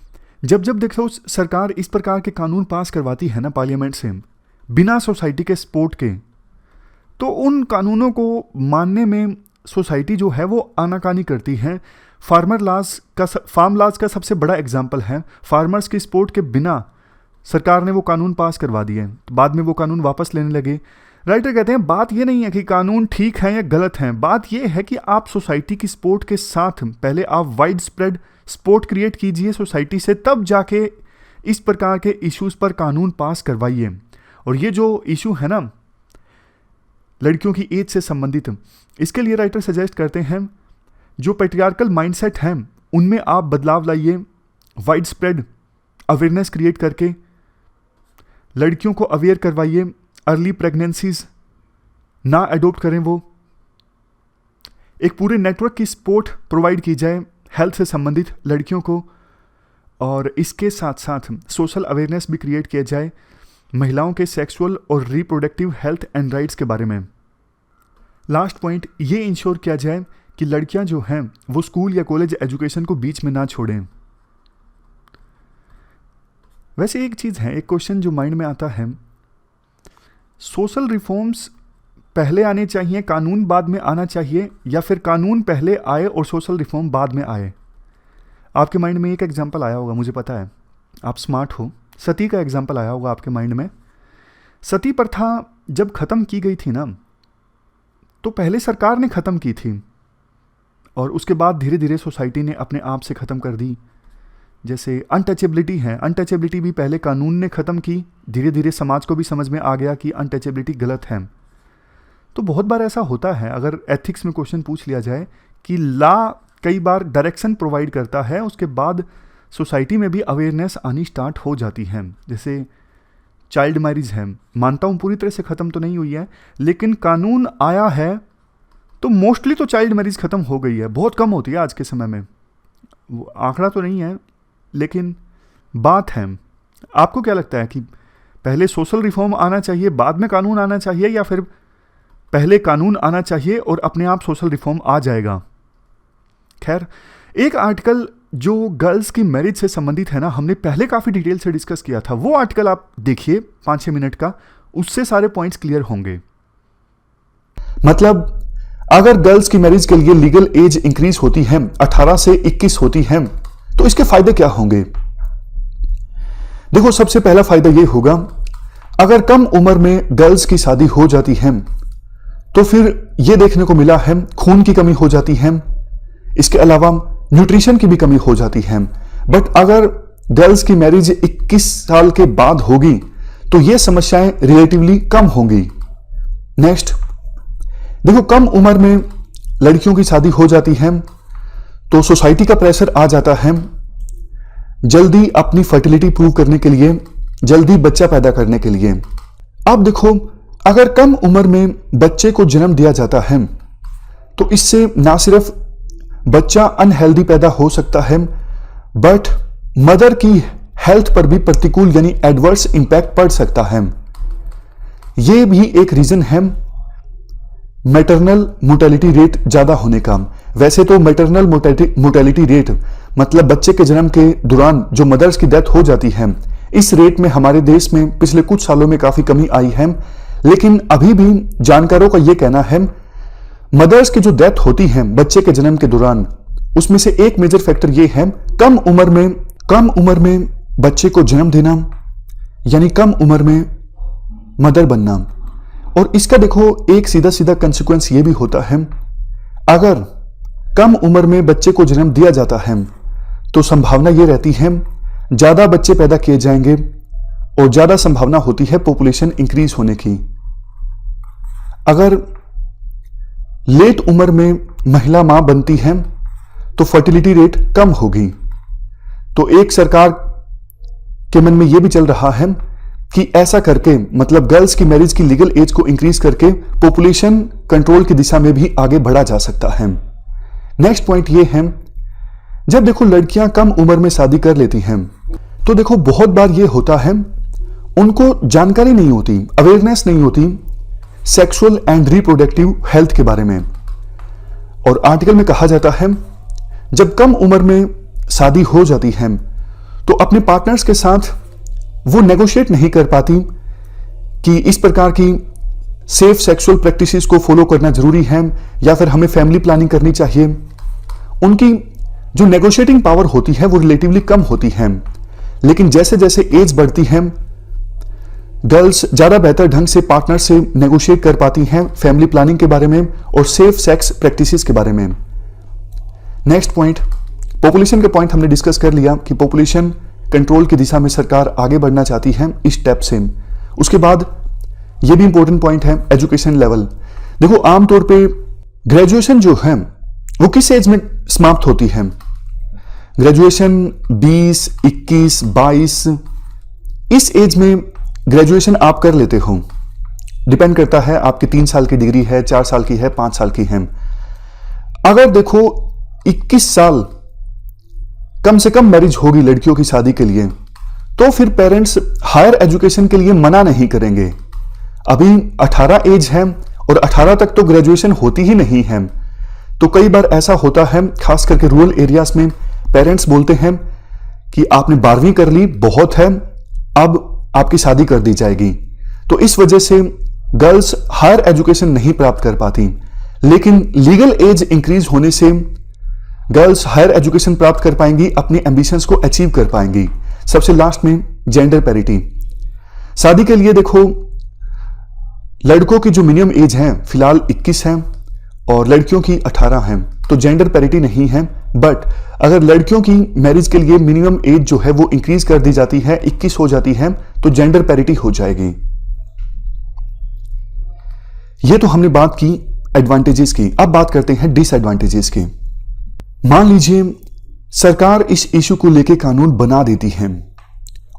जब देखो सरकार इस प्रकार के कानून पास करवाती है ना पार्लियामेंट से बिना सोसाइटी के सपोर्ट के, तो उन कानूनों को मानने में सोसाइटी जो है वो आनाकानी करती है। फार्म लॉज का सबसे बड़ा एग्जाम्पल है। फार्मर्स की सपोर्ट के बिना सरकार ने वो कानून पास करवा दिए, तो बाद में वो कानून वापस लेने लगे। राइटर कहते हैं बात ये नहीं है कि कानून ठीक है या गलत हैं, बात ये है कि आप सोसाइटी की सपोर्ट के साथ पहले आप वाइड स्प्रेड सपोर्ट क्रिएट कीजिए सोसाइटी से, तब जाके इस प्रकार के इश्यूज पर कानून पास करवाइए। और ये जो इशू है ना लड़कियों की एज से संबंधित, इसके लिए राइटर सजेस्ट करते हैं जो पैट्रियार्कल माइंडसेट हैं उनमें आप बदलाव लाइए, वाइड स्प्रेड अवेयरनेस क्रिएट करके लड़कियों को अवेयर करवाइए, अर्ली प्रेगनेंसीज ना एडोप्ट करें, वो एक पूरे नेटवर्क की सपोर्ट प्रोवाइड की जाए हेल्थ से संबंधित लड़कियों को, और इसके साथ साथ सोशल अवेयरनेस भी क्रिएट किया जाए महिलाओं के सेक्सुअल और रिप्रोडक्टिव हेल्थ एंड राइट्स के बारे में। लास्ट पॉइंट, ये इंश्योर किया जाए कि लड़कियां जो हैं वो स्कूल या कॉलेज एजुकेशन को बीच में ना छोड़ें। वैसे एक चीज़ है, एक क्वेश्चन जो माइंड में आता है, सोशल रिफॉर्म्स पहले आने चाहिए, कानून बाद में आना चाहिए, या फिर कानून पहले आए और सोशल रिफॉर्म बाद में आए? आपके माइंड में एक एग्जांपल आया होगा, मुझे पता है आप स्मार्ट हो, सती का एग्जांपल आया होगा आपके माइंड में। सती प्रथा जब ख़त्म की गई थी ना, तो पहले सरकार ने ख़त्म की थी और उसके बाद धीरे धीरे सोसाइटी ने अपने आप से ख़त्म कर दी। जैसे अनटचेबिलिटी है, अनटचेबिलिटी भी पहले कानून ने ख़त्म की, धीरे धीरे समाज को भी समझ में आ गया कि अनटचेबिलिटी गलत है। तो बहुत बार ऐसा होता है, अगर एथिक्स में क्वेश्चन पूछ लिया जाए कि लॉ कई बार डायरेक्शन प्रोवाइड करता है, उसके बाद सोसाइटी में भी अवेयरनेस आनी स्टार्ट हो जाती है। जैसे चाइल्ड मैरिज है, मानता हूँ पूरी तरह से ख़त्म तो नहीं हुई है, लेकिन कानून आया है तो मोस्टली तो चाइल्ड मैरिज ख़त्म हो गई है, बहुत कम होती है आज के समय में, वो आंकड़ा तो नहीं है लेकिन बात है। आपको क्या लगता है कि पहले सोशल रिफॉर्म आना चाहिए बाद में कानून आना चाहिए, या फिर पहले कानून आना चाहिए और अपने आप सोशल रिफॉर्म आ जाएगा? खैर, एक आर्टिकल जो गर्ल्स की मैरिज से संबंधित है ना, हमने पहले काफ़ी डिटेल से डिस्कस किया था, वो आर्टिकल आप देखिए 5-6 मिनट का, उससे सारे पॉइंट्स क्लियर होंगे। मतलब अगर गर्ल्स की मैरिज के लिए लीगल एज इंक्रीज होती है, 18 से 21 होती है, तो इसके फायदे क्या होंगे? देखो, सबसे पहला फायदा यह होगा, अगर कम उम्र में गर्ल्स की शादी हो जाती है तो फिर यह देखने को मिला है खून की कमी हो जाती है, इसके अलावा न्यूट्रिशन की भी कमी हो जाती है। बट अगर गर्ल्स की मैरिज 21 साल के बाद होगी तो यह समस्याएं रिलेटिवली कम होंगी। नेक्स्ट, देखो, कम उम्र में लड़कियों की शादी हो जाती है तो सोसाइटी का प्रेशर आ जाता है जल्दी अपनी फर्टिलिटी प्रूव करने के लिए, जल्दी बच्चा पैदा करने के लिए। अब देखो, अगर कम उम्र में बच्चे को जन्म दिया जाता है तो इससे ना सिर्फ बच्चा अनहेल्दी पैदा हो सकता है, बट मदर की हेल्थ पर भी प्रतिकूल यानी एडवर्स इंपैक्ट पड़ सकता है। यह भी एक रीजन है मैटरनल मोर्टेलिटी रेट ज्यादा होने का। वैसे तो मैटरनल मोर्टेलिटी रेट मतलब बच्चे के जन्म के दौरान जो मदर्स की डेथ हो जाती है, इस रेट में हमारे देश में पिछले कुछ सालों में काफी कमी आई है, लेकिन अभी भी जानकारों का यह कहना है मदर्स की जो डेथ होती है बच्चे के जन्म के दौरान, उसमें से एक मेजर फैक्टर यह है कम उम्र में बच्चे को जन्म देना, यानी कम उम्र में मदर बनना। और इसका देखो एक सीधा सीधा कंसिक्वेंस ये भी होता है, अगर कम उम्र में बच्चे को जन्म दिया जाता है तो संभावना ये रहती है ज्यादा बच्चे पैदा किए जाएंगे और ज्यादा संभावना होती है पॉपुलेशन इंक्रीज होने की। अगर लेट उम्र में महिला मां बनती है तो फर्टिलिटी रेट कम होगी। तो एक सरकार के मन में यह भी चल रहा है कि ऐसा करके, मतलब गर्ल्स की मैरिज की लीगल एज को इंक्रीज करके पॉपुलेशन कंट्रोल की दिशा में भी आगे बढ़ा जा सकता है। नेक्स्ट पॉइंट ये है, जब देखो लड़कियां कम उम्र में शादी कर लेती हैं तो देखो बहुत बार ये होता है उनको जानकारी नहीं होती, अवेयरनेस नहीं होती सेक्सुअल एंड रिप्रोडक्टिव हेल्थ के बारे में। और आर्टिकल में कहा जाता है जब कम उम्र में शादी हो जाती है तो अपने पार्टनर्स के साथ वो नेगोशिएट नहीं कर पाती कि इस प्रकार की सेफ सेक्सुअल प्रैक्टिसेस को फॉलो करना जरूरी है या फिर हमें फैमिली प्लानिंग करनी चाहिए। उनकी जो नेगोशिएटिंग पावर होती है वो रिलेटिवली कम होती है। लेकिन जैसे जैसे एज बढ़ती है गर्ल्स ज़्यादा बेहतर ढंग से पार्टनर से नेगोशिएट कर पाती हैं फैमिली प्लानिंग के बारे में और सेफ सेक्स प्रैक्टिसेस के बारे में। नेक्स्ट पॉइंट, पॉपुलेशन के पॉइंट हमने डिस्कस कर लिया कि पॉपुलेशन कंट्रोल की दिशा में सरकार आगे बढ़ना चाहती है इस स्टेप से। उसके बाद ये भी इंपॉर्टेंट पॉइंट है एजुकेशन लेवल। देखो आमतौर पे ग्रेजुएशन जो है वो किस एज में समाप्त होती है? ग्रेजुएशन 20, 21, 22 इस एज में ग्रेजुएशन आप कर लेते हो। डिपेंड करता है आपकी 3 साल की डिग्री है, 4 साल की है, 5 साल की है। अगर देखो 21 साल कम से कम मैरिज होगी लड़कियों की शादी के लिए, तो फिर पेरेंट्स हायर एजुकेशन के लिए मना नहीं करेंगे। अभी 18 एज है और 18 तक तो ग्रेजुएशन होती ही नहीं है। तो कई बार ऐसा होता है, खास करके रूरल एरियाज में पेरेंट्स बोलते हैं कि आपने 12वीं कर ली, बहुत है, अब आपकी शादी कर दी जाएगी। तो इस वजह से गर्ल्स हायर एजुकेशन नहीं प्राप्त कर पाती। लेकिन लीगल एज इंक्रीज होने से गर्ल्स हायर एजुकेशन प्राप्त कर पाएंगी, अपनी एम्बिशंस को अचीव कर पाएंगी। सबसे लास्ट में जेंडर पैरिटी। शादी के लिए देखो लड़कों की जो मिनिमम एज है फिलहाल 21 है और लड़कियों की 18 है, तो जेंडर पैरिटी नहीं है। बट अगर लड़कियों की मैरिज के लिए मिनिमम एज जो है वो इंक्रीज कर दी जाती है, 21 हो जाती है, तो जेंडर पैरिटी हो जाएगी। ये तो हमने बात की एडवांटेजेस की। अब बात करते हैं डिसएडवांटेजेस की। मान लीजिए सरकार इस इशू को लेके कानून बना देती है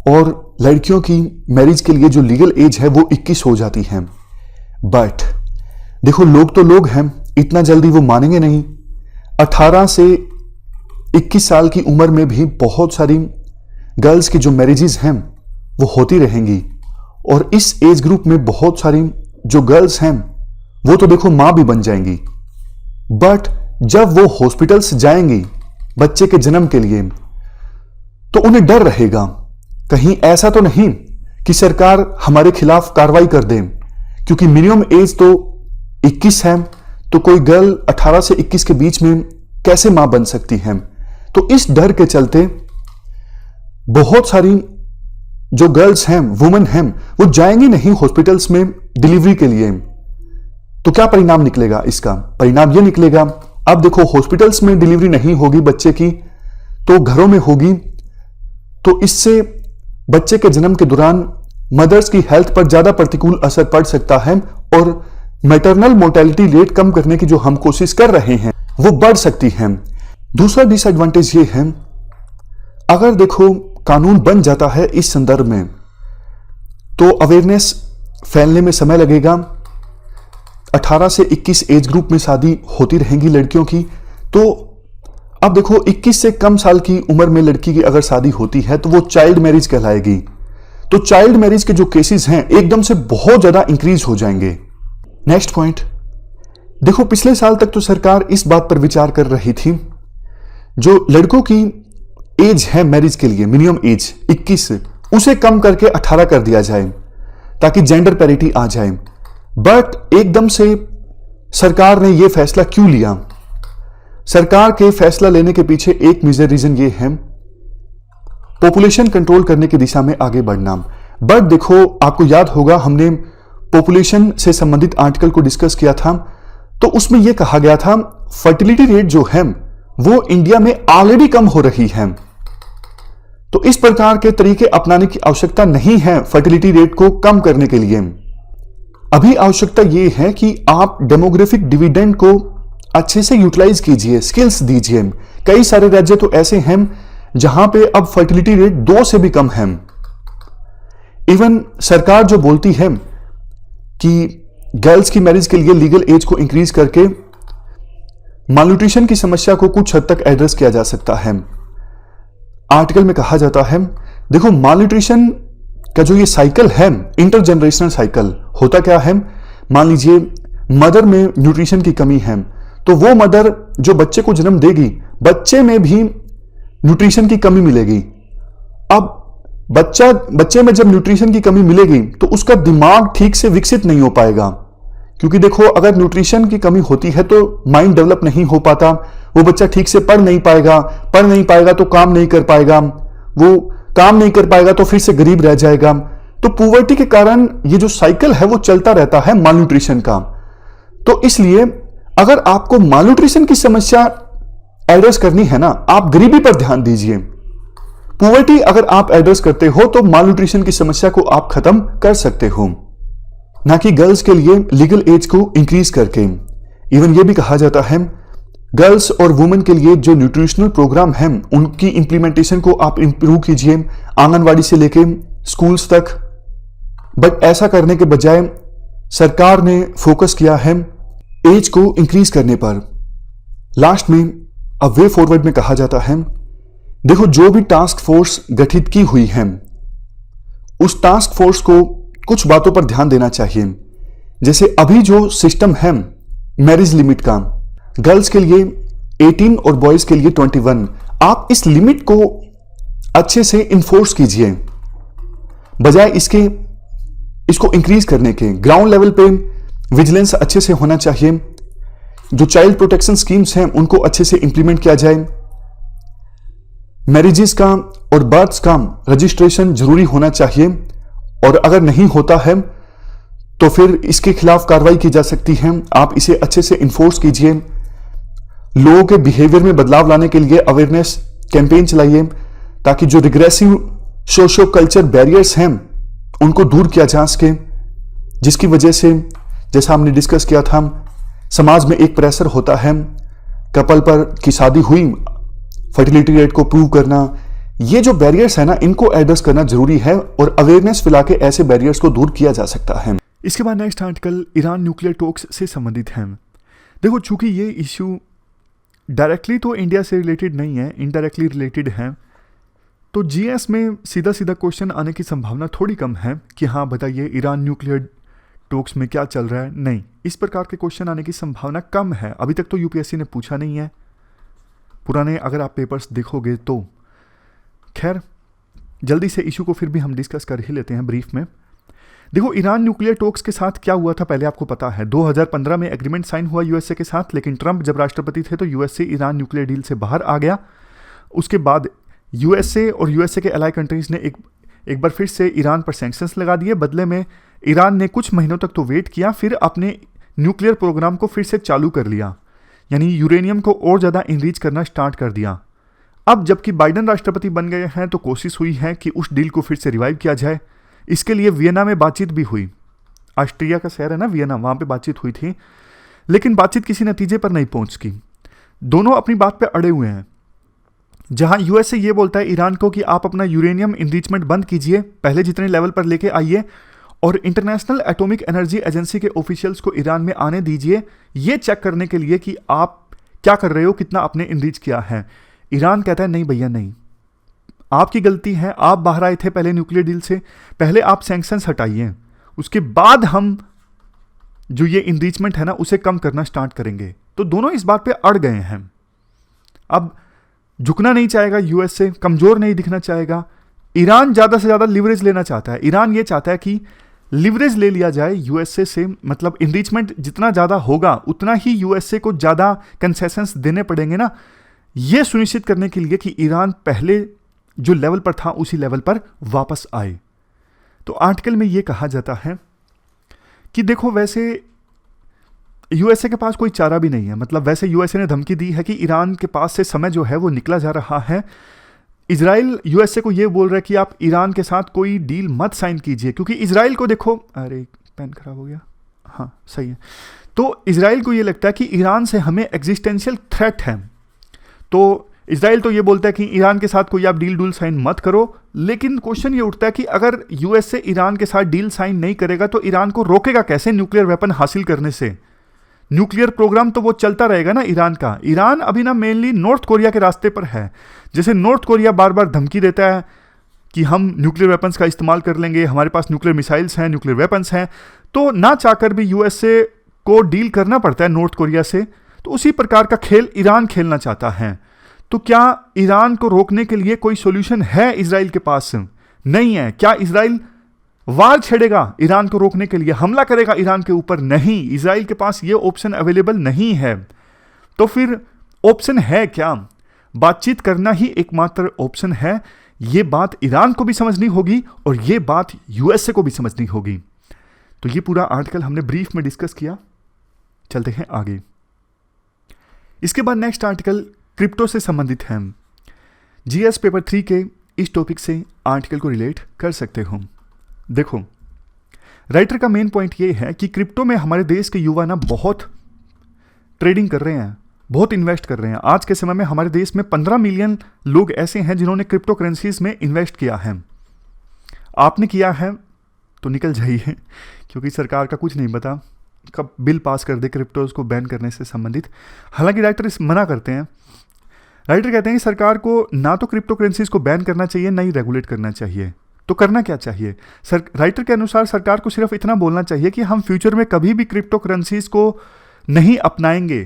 और लड़कियों की मैरिज के लिए जो लीगल एज है वो 21 हो जाती है। बट देखो लोग तो लोग हैं, इतना जल्दी वो मानेंगे नहीं। 18 से 21 साल की उम्र में भी बहुत सारी गर्ल्स की जो मैरिजेस हैं वो होती रहेंगी और इस एज ग्रुप में बहुत सारी जो गर्ल्स हैं वो तो देखो मां भी बन जाएंगी। बट जब वो हॉस्पिटल्स जाएंगी बच्चे के जन्म के लिए तो उन्हें डर रहेगा, कहीं ऐसा तो नहीं कि सरकार हमारे खिलाफ कार्रवाई कर दे, क्योंकि मिनिमम एज तो 21 है, तो कोई गर्ल 18 से 21 के बीच में कैसे मां बन सकती है। तो इस डर के चलते बहुत सारी जो गर्ल्स हैं, वुमेन हैं, वो जाएंगी नहीं हॉस्पिटल्स में डिलीवरी के लिए। तो क्या परिणाम निकलेगा इसका? परिणाम यह निकलेगा, अब देखो हॉस्पिटल्स में डिलीवरी नहीं होगी बच्चे की तो घरों में होगी, तो इससे बच्चे के जन्म के दौरान मदर्स की हेल्थ पर ज्यादा प्रतिकूल असर पड़ सकता है और मैटरनल मोर्टेलिटी रेट कम करने की जो हम कोशिश कर रहे हैं वो बढ़ सकती है। दूसरा डिसएडवांटेज ये है, अगर देखो कानून बन जाता है इस संदर्भ में तो अवेयरनेस फैलने में समय लगेगा। 18 से 21 एज ग्रुप में शादी होती रहेंगी लड़कियों की, तो अब देखो 21 से कम साल की उम्र में लड़की की अगर शादी होती है तो वो चाइल्ड मैरिज कहलाएगी। तो चाइल्ड मैरिज के जो केसेस हैं एकदम से बहुत ज्यादा इंक्रीज हो जाएंगे। नेक्स्ट पॉइंट, देखो पिछले साल तक तो सरकार इस बात पर विचार कर रही थी जो लड़कों की एज है मैरिज के लिए मिनिमम एज 21 उसे कम करके 18 कर दिया जाए ताकि जेंडर पैरिटी आ जाए। बट एकदम से सरकार ने यह फैसला क्यों लिया? सरकार के फैसला लेने के पीछे एक मेजर रीजन ये है, पॉपुलेशन कंट्रोल करने की दिशा में आगे बढ़ना। बट देखो आपको याद होगा हमने पॉपुलेशन से संबंधित आर्टिकल को डिस्कस किया था, तो उसमें यह कहा गया था फर्टिलिटी रेट जो है वो इंडिया में ऑलरेडी कम हो रही है, तो इस प्रकार के तरीके अपनाने की आवश्यकता नहीं है फर्टिलिटी रेट को कम करने के लिए। अभी आवश्यकता यह है कि आप डेमोग्राफिक डिविडेंड को अच्छे से यूटिलाइज कीजिए, स्किल्स दीजिए। कई सारे राज्य तो ऐसे हैं जहां पे अब फर्टिलिटी रेट 2 से भी कम है। इवन सरकार जो बोलती है कि गर्ल्स की मैरिज के लिए लीगल एज को इंक्रीज करके मालन्यूट्रिशन की समस्या को कुछ हद तक एड्रेस किया जा सकता है। आर्टिकल में कहा जाता है देखो मालन्यूट्रिशन का जो ये साइकिल है इंटरजेनरेशनल साइकिल, होता क्या है, मान लीजिए मदर में न्यूट्रिशन की कमी है तो वो मदर जो बच्चे को जन्म देगी बच्चे में भी न्यूट्रिशन की कमी मिलेगी। अब बच्चे में जब न्यूट्रिशन की कमी मिलेगी तो उसका दिमाग ठीक से विकसित नहीं हो पाएगा, क्योंकि देखो अगर न्यूट्रिशन की कमी होती है तो माइंड डेवलप नहीं हो पाता, वो बच्चा ठीक से पढ़ नहीं पाएगा तो काम नहीं कर पाएगा, वो काम नहीं कर पाएगा तो फिर से गरीब रह जाएगा। तो पुवर्टी के कारण ये जो साइकिल है वो चलता रहता है मालन्यूट्रिशन का। तो इसलिए अगर आपको मालन्यूट्रिशन की समस्या एड्रेस करनी है ना, आप गरीबी पर ध्यान दीजिए। पुवर्टी अगर आप एड्रेस करते हो तो मालन्यूट्रिशन की समस्या को आप खत्म कर सकते हो, ना कि गर्ल्स के लिए लीगल एज को इंक्रीज करके। इवन ये भी कहा जाता है गर्ल्स और वुमेन के लिए जो न्यूट्रिशनल प्रोग्राम है उनकी इंप्लीमेंटेशन को आप इंप्रूव कीजिए, आंगनवाड़ी से लेके स्कूल्स तक। बट ऐसा करने के बजाय सरकार ने फोकस किया है एज को इंक्रीज करने पर। लास्ट में अब वे फॉरवर्ड में कहा जाता है, देखो जो भी टास्क फोर्स गठित की हुई है उस टास्क फोर्स को कुछ बातों पर ध्यान देना चाहिए। जैसे अभी जो सिस्टम है मैरिज लिमिट का, गर्ल्स के लिए 18 और बॉयज के लिए 21, आप इस लिमिट को अच्छे से इन्फोर्स कीजिए, बजाय इसको इंक्रीज करने के। ग्राउंड लेवल पे विजिलेंस अच्छे से होना चाहिए, जो चाइल्ड प्रोटेक्शन स्कीम्स हैं उनको अच्छे से इंप्लीमेंट किया जाए। मैरिजेस का और बर्थ्स का रजिस्ट्रेशन जरूरी होना चाहिए, और अगर नहीं होता है तो फिर इसके खिलाफ कार्रवाई की जा सकती है। आप इसे अच्छे से इन्फोर्स कीजिए। लोगों के बिहेवियर में बदलाव लाने के लिए अवेयरनेस कैंपेन चलाइए, ताकि जो रिग्रेसिव सोशो कल्चर बैरियर्स हैं उनको दूर किया जा सके, जिसकी वजह से जैसा हमने डिस्कस किया था समाज में एक प्रेशर होता है कपल पर कि शादी हुई, फर्टिलिटी रेट को प्रूव करना। ये जो बैरियर्स है ना, इनको एड्रेस करना जरूरी है, और अवेयरनेस फैला के ऐसे बैरियर्स को दूर किया जा सकता है। इसके बाद next article Iran nuclear talks से संबंधित है। देखो, चूंकि ये इश्यू डायरेक्टली तो इंडिया से रिलेटेड नहीं है, इनडायरेक्टली रिलेटेड है, तो जीएस में सीधा सीधा क्वेश्चन आने की संभावना थोड़ी कम है कि हाँ बताइए ईरान न्यूक्लियर टॉक्स में क्या चल रहा है। नहीं, इस प्रकार के क्वेश्चन आने की संभावना कम है। अभी तक तो यूपीएससी ने पूछा नहीं है, पुराने अगर आप पेपर्स देखोगे तो। खैर, जल्दी से इशू को फिर भी हम डिस्कस कर ही लेते हैं ब्रीफ में। देखो, ईरान न्यूक्लियर टॉक्स के साथ क्या हुआ था पहले आपको पता है। 2015 में एग्रीमेंट साइन हुआ यूएसए के साथ, लेकिन ट्रंप जब राष्ट्रपति थे तो यूएसए ईरान न्यूक्लियर डील से बाहर आ गया। उसके बाद यूएसए और यूएसए के अलाई कंट्रीज ने एक बार फिर से ईरान पर सैंक्शंस लगा दिए। बदले में ईरान ने कुछ महीनों तक तो वेट किया, फिर अपने न्यूक्लियर प्रोग्राम को फिर से चालू कर लिया, यानी यूरेनियम को और ज़्यादा इनरीच करना स्टार्ट कर दिया। अब जबकि बाइडन राष्ट्रपति बन गए हैं तो कोशिश हुई है कि उस डील को फिर से रिवाइव किया जाए। इसके लिए वियना में बातचीत भी हुई। ऑस्ट्रिया का शहर है ना वियना, वहाँ पे बातचीत हुई थी, लेकिन बातचीत किसी नतीजे पर नहीं पहुँच की। दोनों अपनी बात पे अड़े हुए हैं। जहां यूएसए ये बोलता है ईरान को कि आप अपना यूरेनियम इनरिचमेंट बंद कीजिए, पहले जितने लेवल पर लेके आइए, और इंटरनेशनल एटॉमिक एनर्जी एजेंसी के ऑफिशियल्स को ईरान में आने दीजिए, ये चेक करने के लिए कि आप क्या कर रहे हो, कितना आपने इनरिच किया है। ईरान कहता है नहीं भैया नहीं, आपकी गलती है, आप बाहर आए थे पहले न्यूक्लियर डील से, पहले आप सैंक्शंस हटाइए, उसके बाद हम जो ये इनरिचमेंट है ना उसे कम करना स्टार्ट करेंगे। तो दोनों इस बात पे अड़ गए हैं। अब झुकना नहीं चाहेगा यूएसए, कमजोर नहीं दिखना चाहेगा। ईरान ज्यादा से ज्यादा लिवरेज लेना चाहता है। ईरान ये चाहता है कि लिवरेज ले लिया जाए यूएसए से, मतलब इनरिचमेंट जितना ज्यादा होगा उतना ही यूएसए को ज्यादा कंसेशंस देने पड़ेंगे ना, ये सुनिश्चित करने के लिए कि ईरान पहले जो लेवल पर था उसी लेवल पर वापस आए। तो आर्टिकल में यह कहा जाता है कि देखो, वैसे यूएसए के पास कोई चारा भी नहीं है, मतलब वैसे यूएसए ने धमकी दी है कि ईरान के पास से समय जो है वो निकला जा रहा है। इजराइल यूएसए को ये बोल रहा है कि आप ईरान के साथ कोई डील मत साइन कीजिए, क्योंकि इजराइल को देखो, अरे पेन खराब हो गया, हाँ सही है। तो इजराइल को ये लगता है कि ईरान से हमें एग्जिस्टेंशियल थ्रेट है। तो इजराइल तो ये बोलता है कि ईरान के साथ कोई आप डील साइन मत करो, लेकिन क्वेश्चन ये उठता है कि अगर यूएसए ईरान के साथ डील साइन नहीं करेगा तो ईरान को रोकेगा कैसे न्यूक्लियर वेपन हासिल करने से। न्यूक्लियर प्रोग्राम तो वो चलता रहेगा ना ईरान का। ईरान अभी ना मेनली नॉर्थ कोरिया के रास्ते पर है। जैसे नॉर्थ कोरिया बार बार धमकी देता है कि हम न्यूक्लियर वेपन्स का इस्तेमाल कर लेंगे, हमारे पास न्यूक्लियर मिसाइल्स हैं, न्यूक्लियर वेपन्स हैं, तो ना चाहकर भी यूएसए को डील करना पड़ता है नॉर्थ कोरिया से। तो उसी प्रकार का खेल ईरान खेलना चाहता है। तो क्या ईरान को रोकने के लिए कोई सोल्यूशन है इजराइल के पास? नहीं है। क्या इजराइल वार छेड़ेगा ईरान को रोकने के लिए, हमला करेगा ईरान के ऊपर? नहीं, इजराइल के पास ये ऑप्शन अवेलेबल नहीं है। तो फिर ऑप्शन है क्या? बातचीत करना ही एकमात्र ऑप्शन है। ये बात ईरान को भी समझनी होगी और ये बात यूएसए को भी समझनी होगी। तो ये पूरा आर्टिकल हमने ब्रीफ में डिस्कस किया। चलते हैं आगे। इसके बाद नेक्स्ट आर्टिकल क्रिप्टो से संबंधित है। जीएस पेपर 3 के इस टॉपिक से आर्टिकल को रिलेट कर सकते हो। देखो, राइटर का मेन पॉइंट ये है कि क्रिप्टो में हमारे देश के युवा ना बहुत ट्रेडिंग कर रहे हैं, बहुत इन्वेस्ट कर रहे हैं। आज के समय में हमारे देश में 15 मिलियन लोग ऐसे हैं जिन्होंने क्रिप्टो करेंसीज में इन्वेस्ट किया है। आपने किया है तो निकल जाइए, क्योंकि सरकार का कुछ नहीं पता कब बिल पास कर दे क्रिप्टोज को बैन करने से संबंधित। हालांकि राइटर इस मना करते हैं। राइटर कहते हैं कि सरकार को ना तो क्रिप्टो करेंसीज को बैन करना चाहिए, ना ही रेगुलेट करना चाहिए। तो करना क्या चाहिए? राइटर के अनुसार सरकार को सिर्फ इतना बोलना चाहिए कि हम फ्यूचर में कभी भी क्रिप्टो करेंसीज को नहीं अपनाएंगे,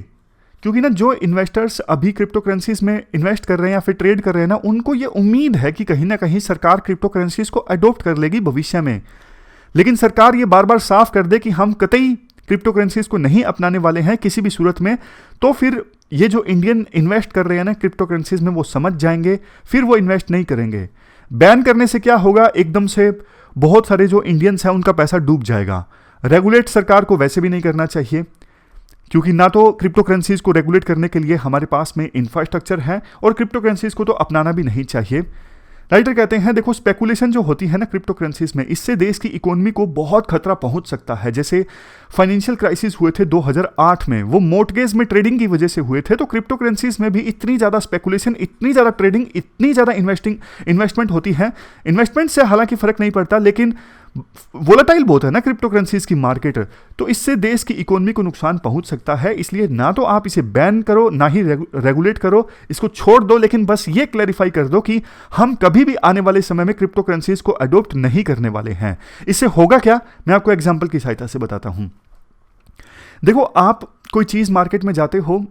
क्योंकि ना जो इन्वेस्टर्स अभी क्रिप्टो करेंसीज में इन्वेस्ट कर रहे हैं या फिर ट्रेड कर रहे हैं ना, उनको ये उम्मीद है कि कहीं ना कहीं सरकार क्रिप्टो करेंसीज को अडॉप्ट कर लेगी भविष्य में। लेकिन सरकार ये बार बार साफ कर दे कि हम कतई क्रिप्टो करेंसीज को नहीं अपनाने वाले हैं किसी भी सूरत में, तो फिर ये जो इंडियन इन्वेस्ट कर रहे हैं ना क्रिप्टो करेंसीज में, वो समझ जाएंगे, फिर वो इन्वेस्ट नहीं करेंगे। बैन करने से क्या होगा, एकदम से बहुत सारे जो इंडियंस हैं उनका पैसा डूब जाएगा। रेगुलेट सरकार को वैसे भी नहीं करना चाहिए, क्योंकि ना तो क्रिप्टो करेंसीज को रेगुलेट करने के लिए हमारे पास में इंफ्रास्ट्रक्चर है, और क्रिप्टो करेंसीज को तो अपनाना भी नहीं चाहिए। राइटर कहते हैं देखो, स्पेकुलेशन जो होती है ना क्रिप्टो करेंसीज में, इससे देश की इकोनॉमी को बहुत खतरा पहुंच सकता है। जैसे फाइनेंशियल क्राइसिस हुए थे 2008 में, वो मोर्टगेज में ट्रेडिंग की वजह से हुए थे। तो क्रिप्टो करेंसीज में भी इतनी ज़्यादा स्पेकुलेशन, इतनी ज़्यादा ट्रेडिंग, इतनी ज़्यादा इन्वेस्टमेंट होती है। इन्वेस्टमेंट से हालांकि फ़र्क नहीं पड़ता, लेकिन वोलेटाइल बहुत है ना क्रिप्टो करेंसीज की मार्केट, तो इससे देश की इकोनॉमी को नुकसान पहुंच सकता है। इसलिए ना तो आप इसे बैन करो, ना ही रेगुलेट करो, इसको छोड़ दो। लेकिन बस ये क्लैरिफाई कर दो कि हम कभी भी आने वाले समय में क्रिप्टो करेंसीज को अडॉप्ट नहीं करने वाले हैं। इससे होगा क्या, मैं आपको एग्जांपल की सहायता से बताता हूं। देखो, आप कोई चीज मार्केट में जाते हो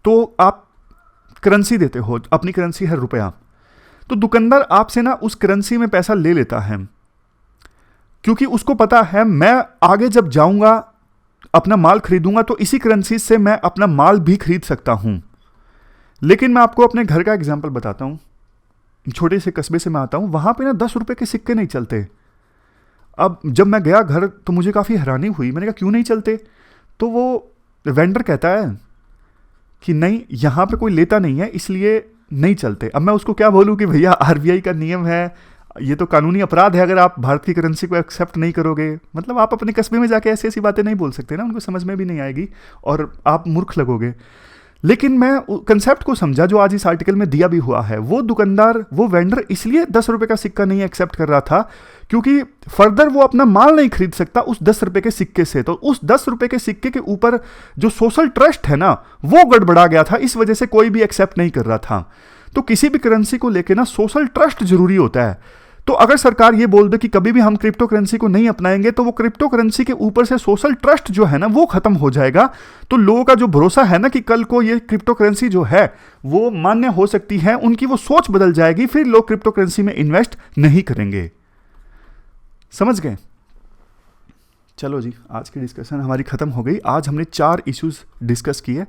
तो आप करेंसी देते हो, अपनी करेंसी है रुपया, तो दुकानदार आपसे ना उस करेंसी में पैसा ले लेता है, क्योंकि उसको पता है मैं आगे जब जाऊंगा अपना माल खरीदूंगा तो इसी करेंसी से मैं अपना माल भी खरीद सकता हूं। लेकिन मैं आपको अपने घर का एग्जांपल बताता हूं। छोटे से कस्बे से मैं आता हूं, वहां पे ना 10 रुपए के सिक्के नहीं चलते। अब जब मैं गया घर तो मुझे काफी हैरानी हुई। मैंने कहा क्यों नहीं चलते? तो वो वेंडर कहता है कि नहीं, यहां पे कोई लेता नहीं है, इसलिए नहीं चलते। अब मैं उसको क्या बोलूं कि भैया आरबीआई का नियम है, ये तो कानूनी अपराध है अगर आप भारत की करेंसी को एक्सेप्ट नहीं करोगे। मतलब आप अपने कस्बे में जाके ऐसी ऐसी बातें नहीं बोल सकते ना, उनको समझ में भी नहीं आएगी और आप मूर्ख लगोगे। लेकिन मैं कंसेप्ट को समझा जो आज इस आर्टिकल में दिया भी हुआ है। वो दुकानदार, वो वेंडर इसलिए 10 रुपए का सिक्का नहीं एक्सेप्ट कर रहा था क्योंकि फर्दर वो अपना माल नहीं खरीद सकता उस 10 रुपए के सिक्के से। तो उस 10 रुपए के सिक्के के ऊपर जो सोशल ट्रस्ट है ना, वो गड़बड़ा गया था। इस वजह से कोई भी एक्सेप्ट नहीं कर रहा था। तो किसी भी करेंसी को लेकर ना सोशल ट्रस्ट जरूरी होता है। तो अगर सरकार ये बोल दे कि कभी भी हम क्रिप्टो करेंसी को नहीं अपनाएंगे, तो वो क्रिप्टो करेंसी के ऊपर से सोशल ट्रस्ट जो है ना वो खत्म हो जाएगा। तो लोगों का जो भरोसा है ना कि कल को ये क्रिप्टो करेंसी जो है वो मान्य हो सकती है, उनकी वो सोच बदल जाएगी। फिर लोग क्रिप्टो करेंसी में इन्वेस्ट नहीं करेंगे। समझ गए? चलो जी, आज की डिस्कशन हमारी खत्म हो गई। आज हमने 4 इश्यूज डिस्कस किए।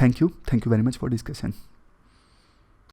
Thank you very much for discussion.